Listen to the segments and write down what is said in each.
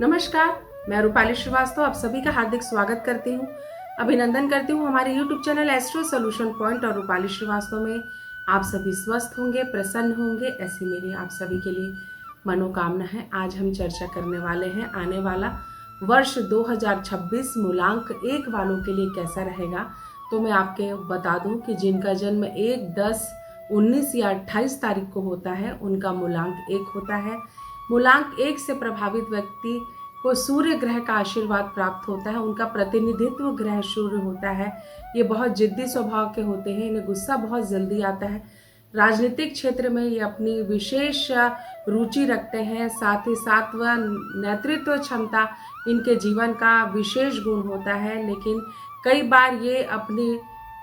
नमस्कार, मैं रूपाली श्रीवास्तव आप सभी का हार्दिक स्वागत करती हूँ। अभिनंदन करती हूँ हमारे YouTube channel astro Solution point और रूपाली श्रीवास्तव में आप सभी स्वस्थ होंगे, प्रसन्न होंगे, ऐसी मेरी आप सभी के लिए मनोकामना है। आज हम चर्चा करने वाले हैं आने वाला वर्ष 2026 मूलांक 1 वालों के लिए कैसा रहेगा। तो मैं आपके बता दूं कि जिनका जन्म 1, 10, 19 या 28 तारीख को होता है उनका मूलांक 1 होता है। मूलांक 1 से प्रभावित व्यक्ति को सूर्य ग्रह का आशीर्वाद प्राप्त होता है। उनका प्रतिनिधित्व ग्रह सूर्य होता है। ये बहुत जिद्दी स्वभाव के होते हैं, इन्हें गुस्सा बहुत जल्दी आता है। राजनीतिक क्षेत्र में ये अपनी विशेष रुचि रखते हैं। साथ ही साथ वह नेतृत्व क्षमता इनके जीवन का विशेष गुण होता है, लेकिन कई बार ये अपनी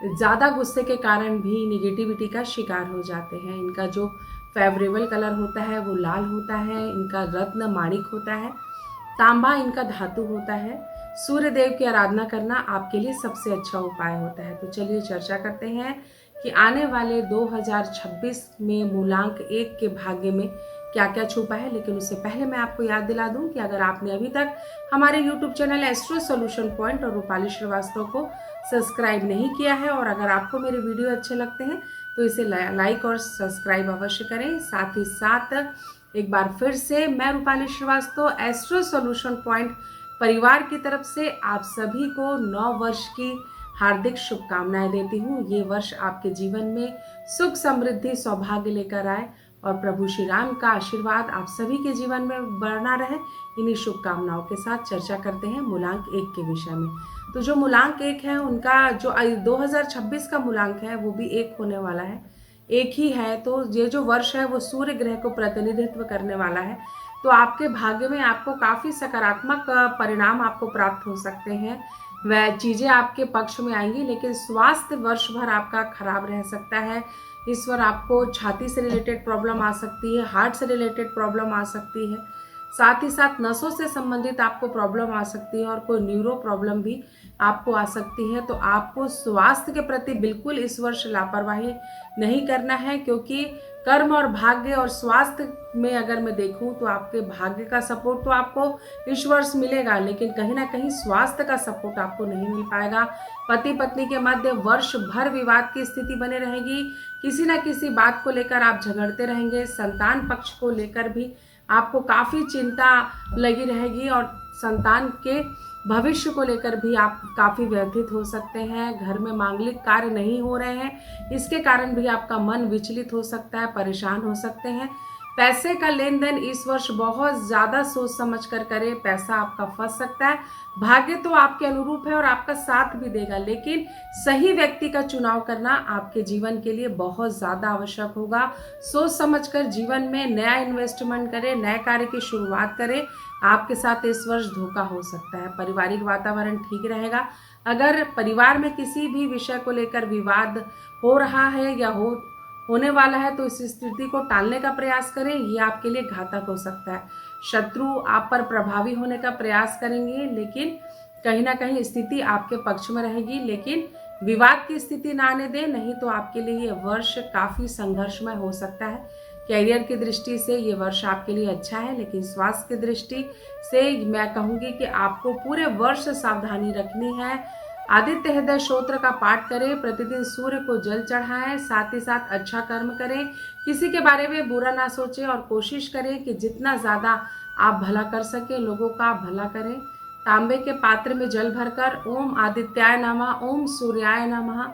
ज़्यादा गुस्से के कारण भी निगेटिविटी का शिकार हो जाते हैं। इनका जो फेवरेबल कलर होता है वो लाल होता है। इनका रत्न माणिक होता है। तांबा इनका धातु होता है। सूर्य देव की आराधना करना आपके लिए सबसे अच्छा उपाय होता है। तो चलिए चर्चा करते हैं कि आने वाले 2026 में मूलांक 1 के भाग्य में क्या क्या छुपा है। लेकिन उससे पहले मैं आपको याद दिला दूं कि अगर आपने अभी तक हमारे YouTube channel astro Solution point और रूपाली श्रीवास्तव को सब्सक्राइब नहीं किया है और अगर आपको मेरे वीडियो अच्छे लगते हैं तो इसे लाइक और सब्सक्राइब अवश्य करें। साथ ही साथ एक बार फिर से मैं Rupali Srivastava Astro Solution Point परिवार की तरफ से आप सभी को 9 वर्ष की हार्दिक शुभकामनाएं देती हूँ। ये वर्ष आपके जीवन में सुख, समृद्धि, सौभाग्य लेकर आए और प्रभु श्री राम का आशीर्वाद आप सभी के जीवन में बना रहे। इन्हीं शुभकामनाओं के साथ चर्चा करते हैं मूलांक 1 के विषय में। तो जो मूलांक 1 है उनका जो 2026 का मूलांक है वो भी 1 होने वाला है, एक ही है। तो ये जो वर्ष है वो सूर्य ग्रह को प्रतिनिधित्व करने वाला है। तो आपके भाग्य में आपको काफ़ी सकारात्मक परिणाम आपको प्राप्त हो सकते हैं। वह चीज़ें आपके पक्ष में आएंगी, लेकिन स्वास्थ्य वर्ष भर आपका खराब रह सकता है। इस बार आपको छाती से रिलेटेड प्रॉब्लम आ सकती है, हार्ट से रिलेटेड प्रॉब्लम आ सकती है। साथ ही साथ नसों से संबंधित आपको प्रॉब्लम आ सकती है और कोई न्यूरो प्रॉब्लम भी आपको आ सकती है। तो आपको स्वास्थ्य के प्रति बिल्कुल इस वर्ष लापरवाही नहीं करना है, क्योंकि कर्म और भाग्य और स्वास्थ्य में अगर मैं देखूं तो आपके भाग्य का सपोर्ट तो आपको इस वर्ष मिलेगा, लेकिन कहीं ना कहीं स्वास्थ्य का सपोर्ट आपको नहीं मिल पाएगा। पति पत्नी के मध्य वर्ष भर विवाद की स्थिति बने रहेगी। किसी न किसी बात को लेकर आप झगड़ते रहेंगे। संतान पक्ष को लेकर भी आपको काफ़ी चिंता लगी रहेगी और संतान के भविष्य को लेकर भी आप काफ़ी व्यथित हो सकते हैं। घर में मांगलिक कार्य नहीं हो रहे हैं, इसके कारण भी आपका मन विचलित हो सकता है, परेशान हो सकते हैं। पैसे का लेन देन इस वर्ष बहुत ज़्यादा सोच समझ कर करें, पैसा आपका फंस सकता है। भाग्य तो आपके अनुरूप है और आपका साथ भी देगा, लेकिन सही व्यक्ति का चुनाव करना आपके जीवन के लिए बहुत ज़्यादा आवश्यक होगा। सोच समझ कर जीवन में नया इन्वेस्टमेंट करें, नए कार्य की शुरुआत करें। आपके साथ इस वर्ष धोखा हो सकता है। पारिवारिक वातावरण ठीक रहेगा। अगर परिवार में किसी भी विषय को लेकर विवाद हो रहा है या होने वाला है तो इस स्थिति को टालने का प्रयास करें, ये आपके लिए घातक हो सकता है। शत्रु आप पर प्रभावी होने का प्रयास करेंगे, लेकिन कहीं ना कहीं स्थिति आपके पक्ष में रहेगी। लेकिन विवाद की स्थिति ना आने दें, नहीं तो आपके लिए ये वर्ष काफ़ी संघर्षमय हो सकता है। कैरियर की दृष्टि से ये वर्ष आपके लिए अच्छा है, लेकिन स्वास्थ्य की दृष्टि से मैं कहूँगी कि आपको पूरे वर्ष सावधानी रखनी है। आदित्य हृदय स्तोत्र का पाठ करें, प्रतिदिन सूर्य को जल चढ़ाएं, साथ ही साथ अच्छा कर्म करें, किसी के बारे में बुरा ना सोचें और कोशिश करें कि जितना ज़्यादा आप भला कर सकें लोगों का आप भला करें। तांबे के पात्र में जल भरकर ओम आदित्याय नमः, ओम सूर्याय नमः,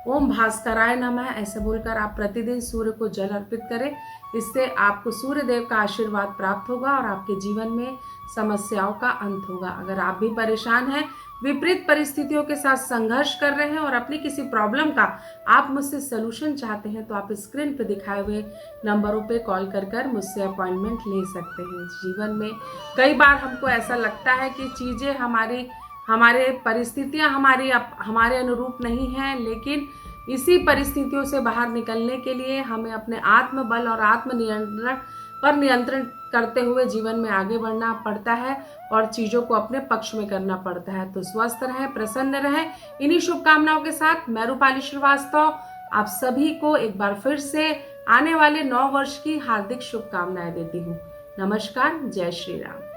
ओम भास्कराय नमः ऐसे बोलकर आप प्रतिदिन सूर्य को जल अर्पित करें। इससे आपको सूर्य देव का आशीर्वाद प्राप्त होगा और आपके जीवन में समस्याओं का अंत होगा। अगर आप भी परेशान हैं, विपरीत परिस्थितियों के साथ संघर्ष कर रहे हैं और अपनी किसी प्रॉब्लम का आप मुझसे सलूशन चाहते हैं, तो आप स्क्रीन पर दिखाए हुए नंबरों पे कॉल कर मुझसे अपॉइंटमेंट ले सकते हैं। जीवन में कई बार हमको ऐसा लगता है कि चीज़ें हमारे परिस्थितियां हमारे अनुरूप नहीं हैं, लेकिन इसी परिस्थितियों से बाहर निकलने के लिए हमें अपने आत्मबल और आत्मनियंत्रण पर नियंत्रण करते हुए जीवन में आगे बढ़ना पड़ता है और चीज़ों को अपने पक्ष में करना पड़ता है। तो स्वस्थ रहें, प्रसन्न रहें। इन्हीं शुभकामनाओं के साथ मैं रूपाली श्रीवास्तव आप सभी को एक बार फिर से आने वाले 9 वर्ष की हार्दिक शुभकामनाएं देती हूँ। नमस्कार, जय श्री राम।